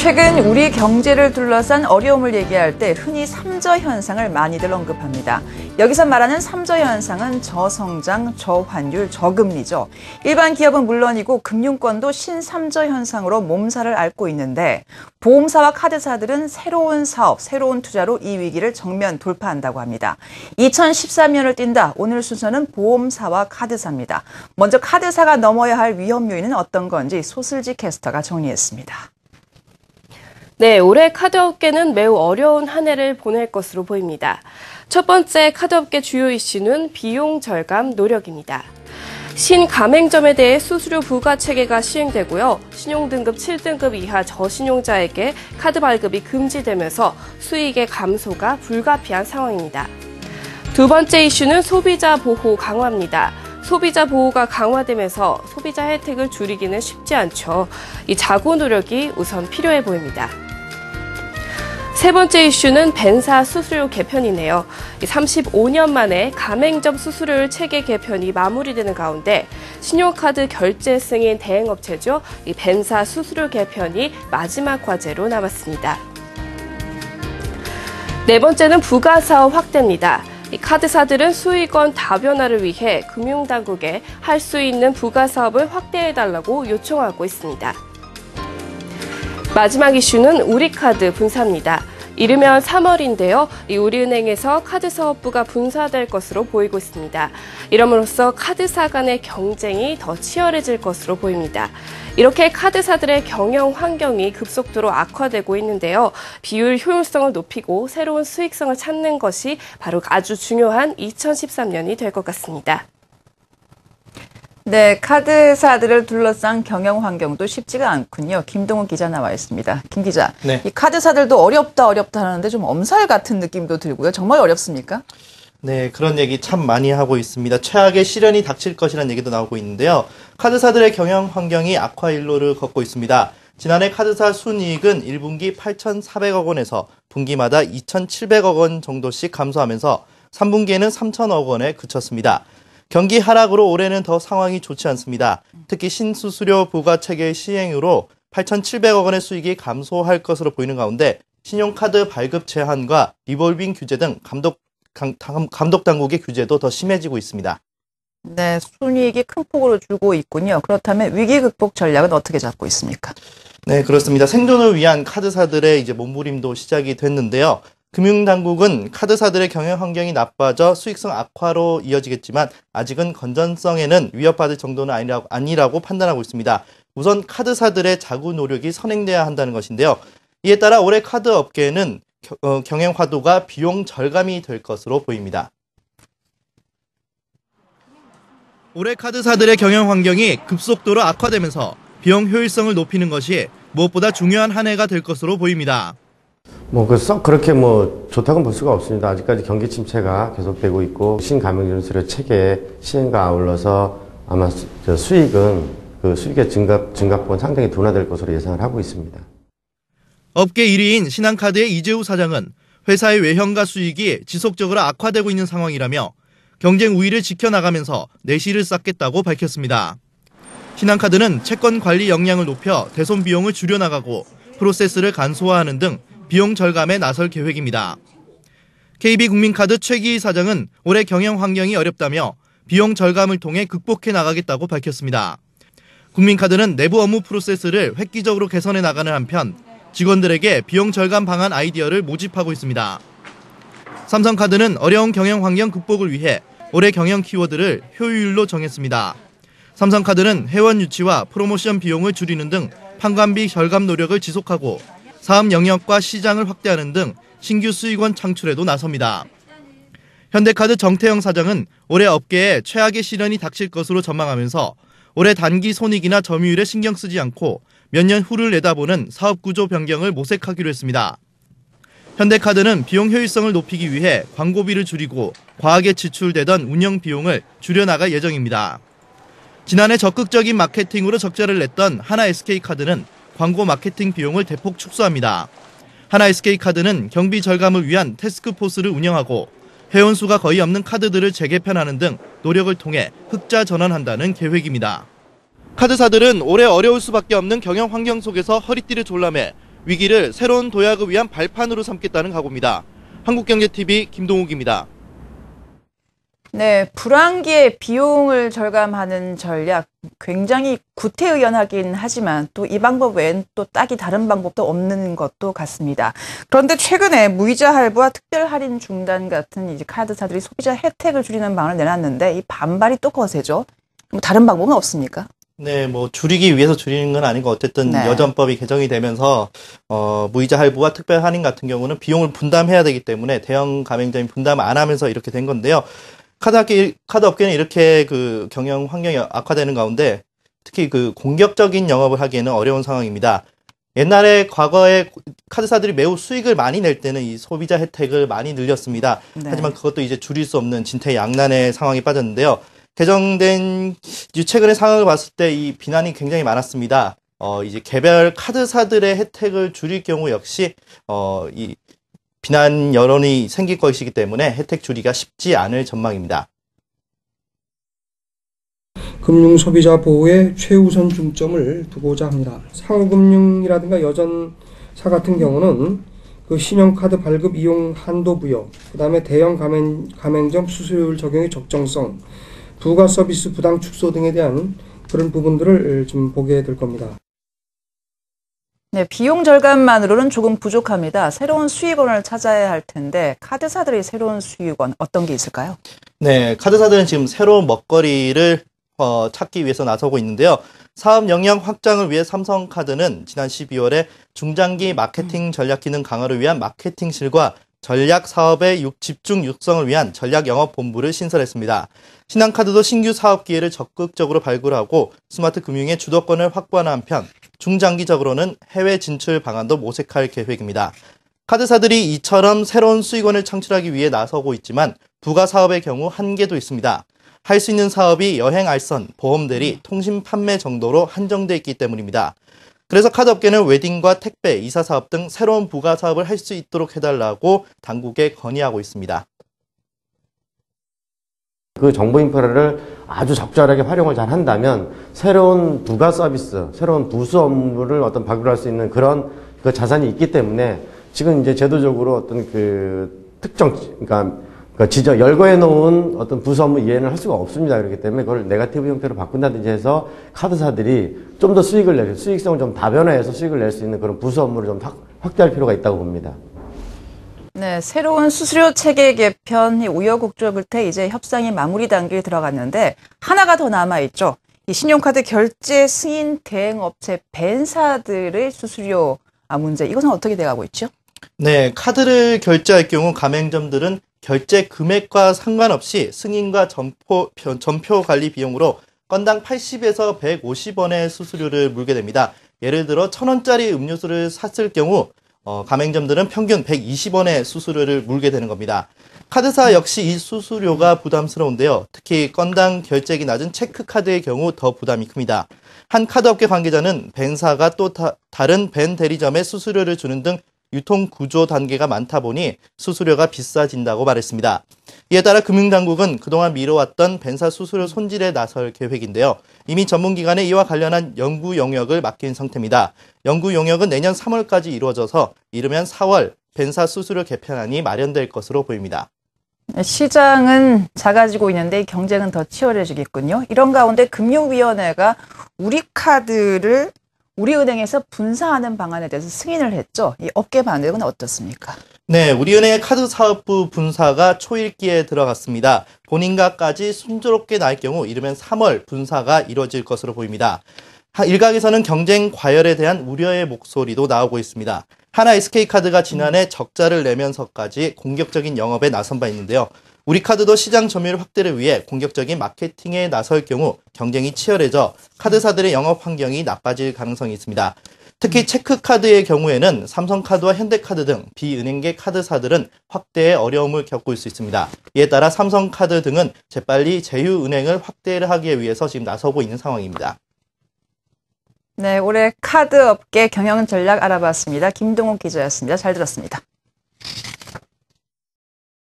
최근 우리 경제를 둘러싼 어려움을 얘기할 때 흔히 삼저 현상을 많이들 언급합니다. 여기서 말하는 삼저 현상은 저성장, 저환율, 저금리죠. 일반 기업은 물론이고 금융권도 신삼저 현상으로 몸살을 앓고 있는데 보험사와 카드사들은 새로운 사업, 새로운 투자로 이 위기를 정면 돌파한다고 합니다. 2013년을 뛴다. 오늘 순서는 보험사와 카드사입니다. 먼저 카드사가 넘어야 할 위험 요인은 어떤 건지 소슬지 캐스터가 정리했습니다. 네, 올해 카드업계는 매우 어려운 한 해를 보낼 것으로 보입니다. 첫 번째 카드업계 주요 이슈는 비용 절감 노력입니다. 신가맹점에 대해 수수료 부과 체계가 시행되고요. 신용등급 7등급 이하 저신용자에게 카드 발급이 금지되면서 수익의 감소가 불가피한 상황입니다. 두 번째 이슈는 소비자 보호 강화입니다. 소비자 보호가 강화되면서 소비자 혜택을 줄이기는 쉽지 않죠. 이 자구 노력이 우선 필요해 보입니다. 세 번째 이슈는 벤사 수수료 개편이네요. 35년 만에 가맹점 수수료율 체계 개편이 마무리되는 가운데 신용카드 결제 승인 대행업체죠. 이 벤사 수수료 개편이 마지막 과제로 남았습니다. 네 번째는 부가사업 확대입니다. 이 카드사들은 수익원 다변화를 위해 금융당국에 할 수 있는 부가사업을 확대해달라고 요청하고 있습니다. 마지막 이슈는 우리카드 분사입니다. 이르면 3월인데요. 이 우리은행에서 카드사업부가 분사될 것으로 보이고 있습니다. 이럼으로써 카드사 간의 경쟁이 더 치열해질 것으로 보입니다. 이렇게 카드사들의 경영 환경이 급속도로 악화되고 있는데요. 비율 효율성을 높이고 새로운 수익성을 찾는 것이 바로 아주 중요한 2013년이 될 것 같습니다. 네, 카드사들을 둘러싼 경영 환경도 쉽지가 않군요. 김동훈 기자 나와 있습니다. 김 기자, 네. 이 카드사들도 어렵다 하는데 좀 엄살 같은 느낌도 들고요. 정말 어렵습니까? 네, 그런 얘기 참 많이 하고 있습니다. 최악의 시련이 닥칠 것이라는 얘기도 나오고 있는데요. 카드사들의 경영 환경이 악화 일로를 걷고 있습니다. 지난해 카드사 순이익은 1분기 8,400억 원에서 분기마다 2,700억 원 정도씩 감소하면서 3분기에는 3,000억 원에 그쳤습니다. 경기 하락으로 올해는 더 상황이 좋지 않습니다. 특히 신수수료 부과 체계 시행으로 8,700억 원의 수익이 감소할 것으로 보이는 가운데 신용카드 발급 제한과 리볼빙 규제 등 감독 당국의 규제도 더 심해지고 있습니다. 네, 순이익이 큰 폭으로 줄고 있군요. 그렇다면 위기 극복 전략은 어떻게 잡고 있습니까? 네, 그렇습니다. 생존을 위한 카드사들의 이제 몸부림도 시작이 됐는데요. 금융당국은 카드사들의 경영 환경이 나빠져 수익성 악화로 이어지겠지만 아직은 건전성에는 위협받을 정도는 아니라고 판단하고 있습니다. 우선 카드사들의 자구 노력이 선행돼야 한다는 것인데요. 이에 따라 올해 카드 업계는 경영 화두가 비용 절감이 될 것으로 보입니다. 올해 카드사들의 경영 환경이 급속도로 악화되면서 비용 효율성을 높이는 것이 무엇보다 중요한 한 해가 될 것으로 보입니다. 그렇게 좋다고는 볼 수가 없습니다. 아직까지 경기 침체가 계속되고 있고 신가맹점 수수료 체계 시행과 아울러서 아마 수익의 증가폭은 상당히 둔화될 것으로 예상을 하고 있습니다. 업계 1위인 신한카드의 이재우 사장은 회사의 외형과 수익이 지속적으로 악화되고 있는 상황이라며 경쟁 우위를 지켜나가면서 내실을 쌓겠다고 밝혔습니다. 신한카드는 채권 관리 역량을 높여 대손 비용을 줄여나가고 프로세스를 간소화하는 등 비용 절감에 나설 계획입니다. KB국민카드 최기희 사장은 올해 경영 환경이 어렵다며 비용 절감을 통해 극복해 나가겠다고 밝혔습니다. 국민카드는 내부 업무 프로세스를 획기적으로 개선해 나가는 한편 직원들에게 비용 절감 방안 아이디어를 모집하고 있습니다. 삼성카드는 어려운 경영 환경 극복을 위해 올해 경영 키워드를 효율로 정했습니다. 삼성카드는 회원 유치와 프로모션 비용을 줄이는 등 판관비 절감 노력을 지속하고 사업 영역과 시장을 확대하는 등 신규 수익원 창출에도 나섭니다. 현대카드 정태영 사장은 올해 업계에 최악의 시련이 닥칠 것으로 전망하면서 올해 단기 손익이나 점유율에 신경 쓰지 않고 몇 년 후를 내다보는 사업 구조 변경을 모색하기로 했습니다. 현대카드는 비용 효율성을 높이기 위해 광고비를 줄이고 과하게 지출되던 운영 비용을 줄여나갈 예정입니다. 지난해 적극적인 마케팅으로 적자를 냈던 하나SK카드는 광고 마케팅 비용을 대폭 축소합니다. 하나SK카드는 경비 절감을 위한 태스크포스를 운영하고 회원 수가 거의 없는 카드들을 재개편하는 등 노력을 통해 흑자 전환한다는 계획입니다. 카드사들은 올해 어려울 수밖에 없는 경영 환경 속에서 허리띠를 졸라매 위기를 새로운 도약을 위한 발판으로 삼겠다는 각오입니다. 한국경제TV 김동욱입니다. 네, 불황기에 비용을 절감하는 전략 굉장히 구태의연하긴 하지만 또 이 방법 외엔 또 딱히 다른 방법도 없는 것도 같습니다. 그런데 최근에 무이자 할부와 특별 할인 중단 같은 이제 카드사들이 소비자 혜택을 줄이는 방안을 내놨는데 이 반발이 또 거세죠. 뭐 다른 방법은 없습니까? 네, 뭐 줄이기 위해서 줄이는 건 아니고 어쨌든 네. 여전법이 개정이 되면서 무이자 할부와 특별 할인 같은 경우는 비용을 분담해야 되기 때문에 대형 가맹점이 분담 안 하면서 이렇게 된 건데요. 카드 업계는 이렇게 그 경영 환경이 악화되는 가운데 특히 그 공격적인 영업을 하기에는 어려운 상황입니다. 옛날에 과거에 카드사들이 매우 수익을 많이 낼 때는 이 소비자 혜택을 많이 늘렸습니다. 네. 하지만 그것도 이제 줄일 수 없는 진퇴양난의 상황이 빠졌는데요. 개정된 최근의 상황을 봤을 때 이 비난이 굉장히 많았습니다. 이제 개별 카드사들의 혜택을 줄일 경우 역시 이 비난 여론이 생길 것이기 때문에 혜택 줄이기가 쉽지 않을 전망입니다. 금융 소비자 보호에 최우선 중점을 두고자 합니다. 상호금융이라든가 여전사 같은 경우는 그 신용카드 발급 이용 한도 부여, 그 다음에 대형 가맹점 수수료율 적용의 적정성, 부가 서비스 부당 축소 등에 대한 그런 부분들을 좀 보게 될 겁니다. 네, 비용 절감만으로는 조금 부족합니다. 새로운 수익원을 찾아야 할 텐데 카드사들의 새로운 수익원 어떤 게 있을까요? 네, 카드사들은 지금 새로운 먹거리를 찾기 위해서 나서고 있는데요. 사업 역량 확장을 위해 삼성카드는 지난 12월에 중장기 마케팅 전략 기능 강화를 위한 마케팅실과 전략 사업의 집중 육성을 위한 전략 영업 본부를 신설했습니다. 신한카드도 신규 사업 기회를 적극적으로 발굴하고 스마트 금융의 주도권을 확보하는 한편 중장기적으로는 해외 진출 방안도 모색할 계획입니다. 카드사들이 이처럼 새로운 수익원을 창출하기 위해 나서고 있지만 부가 사업의 경우 한계도 있습니다. 할 수 있는 사업이 여행 알선, 보험 대리, 통신 판매 정도로 한정돼 있기 때문입니다. 그래서 카드업계는 웨딩과 택배, 이사 사업 등 새로운 부가 사업을 할 수 있도록 해달라고 당국에 건의하고 있습니다. 그 정보 인프라를 아주 적절하게 활용을 잘 한다면 새로운 부가 서비스, 새로운 부수 업무를 어떤 발굴할 수 있는 그런 그 자산이 있기 때문에 지금 이제 제도적으로 어떤 그 특정, 그러니까 열거해 놓은 어떤 부수 업무 이해는 할 수가 없습니다. 그렇기 때문에 그걸 네거티브 형태로 바꾼다든지 해서 카드사들이 좀 더 수익성을 좀 다변화해서 수익을 낼 수 있는 그런 부수 업무를 좀 확대할 필요가 있다고 봅니다. 네, 새로운 수수료 체계 개편 우여곡절 끝에 이제 협상이 마무리 단계에 들어갔는데 하나가 더 남아있죠. 이 신용카드 결제 승인 대행업체 벤사들의 수수료 문제, 이것은 어떻게 돼가고 있죠? 네, 카드를 결제할 경우 가맹점들은 결제 금액과 상관없이 승인과 전표 관리 비용으로 건당 80에서 150원의 수수료를 물게 됩니다. 예를 들어 1,000원짜리 음료수를 샀을 경우 가맹점들은 평균 120원의 수수료를 물게 되는 겁니다. 카드사 역시 이 수수료가 부담스러운데요. 특히 건당 결제액이 낮은 체크카드의 경우 더 부담이 큽니다. 한 카드업계 관계자는 벤사가 또 다른 벤 대리점에 수수료를 주는 등 유통 구조 단계가 많다 보니 수수료가 비싸진다고 말했습니다. 이에 따라 금융당국은 그동안 미뤄왔던 벤사 수수료 손질에 나설 계획인데요. 이미 전문기관에 이와 관련한 연구 용역을 맡긴 상태입니다. 연구 용역은 내년 3월까지 이루어져서 이르면 4월 벤사 수수료 개편안이 마련될 것으로 보입니다. 시장은 작아지고 있는데 경쟁은 더 치열해지겠군요. 이런 가운데 금융위원회가 우리 카드를 우리은행에서 분사하는 방안에 대해서 승인을 했죠. 이 업계 반응은 어떻습니까? 네, 우리은행의 카드사업부 분사가 초읽기에 들어갔습니다. 본인가까지 순조롭게 날 경우 이르면 3월 분사가 이뤄질 것으로 보입니다. 일각에서는 경쟁 과열에 대한 우려의 목소리도 나오고 있습니다. 하나 SK카드가 지난해 적자를 내면서까지 공격적인 영업에 나선 바 있는데요. 우리카드도 시장 점유율 확대를 위해 공격적인 마케팅에 나설 경우 경쟁이 치열해져 카드사들의 영업 환경이 나빠질 가능성이 있습니다. 특히 체크카드의 경우에는 삼성카드와 현대카드 등 비은행계 카드사들은 확대에 어려움을 겪고 있을 수 있습니다. 이에 따라 삼성카드 등은 재빨리 제휴은행을 확대를 하기 위해서 지금 나서고 있는 상황입니다. 네, 올해 카드 업계 경영 전략 알아봤습니다. 김동욱 기자였습니다. 잘 들었습니다.